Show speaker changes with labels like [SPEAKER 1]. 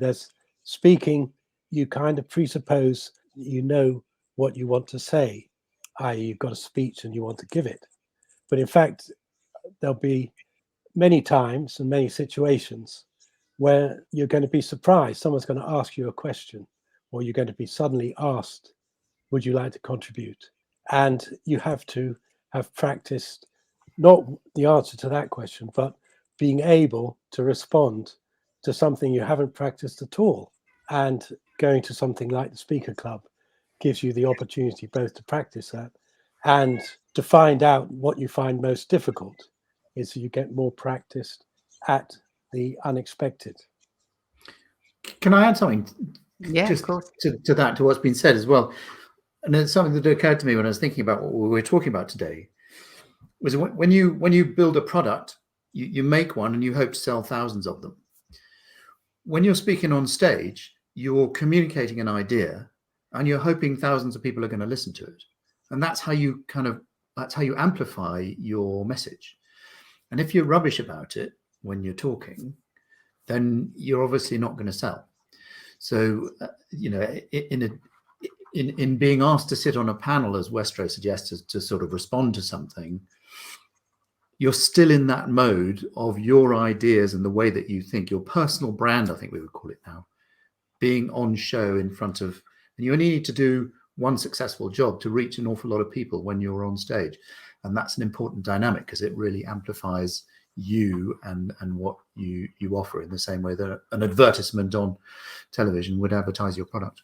[SPEAKER 1] There's speaking, you kind of presuppose you know what you want to say, i.e. you've got a speech and you want to give it. But in fact, there'll be many times and many situations where you're going to be surprised. Someone's going to ask you a question, or you're going to be suddenly asked, would you like to contribute? And you have to have practiced not the answer to that question, but being able to respond to something you haven't practiced at all. And going to something like the Speaker Club gives you the opportunity both to practice that and to find out what you find most difficult, is you get more practiced at the unexpected.
[SPEAKER 2] Can I add something?
[SPEAKER 3] Yeah,
[SPEAKER 2] just
[SPEAKER 3] of course.
[SPEAKER 2] to that, to what's been said as well? And it's something that occurred to me when I was thinking about what we were talking about today. Was when you build a product, you make one and you hope to sell thousands of them. When you're speaking on stage, you're communicating an idea and you're hoping thousands of people are going to listen to it. And that's how you amplify your message. And if you're rubbish about it when you're talking, then you're obviously not going to sell. So, in being asked to sit on a panel, as Westro suggests, to sort of respond to something, you're still in that mode of your ideas and the way that you think, your personal brand, I think we would call it now, being on show in front of, and you only need to do one successful job to reach an awful lot of people when you're on stage. And that's an important dynamic because it really amplifies you and what you offer, in the same way that an advertisement on television would advertise your product.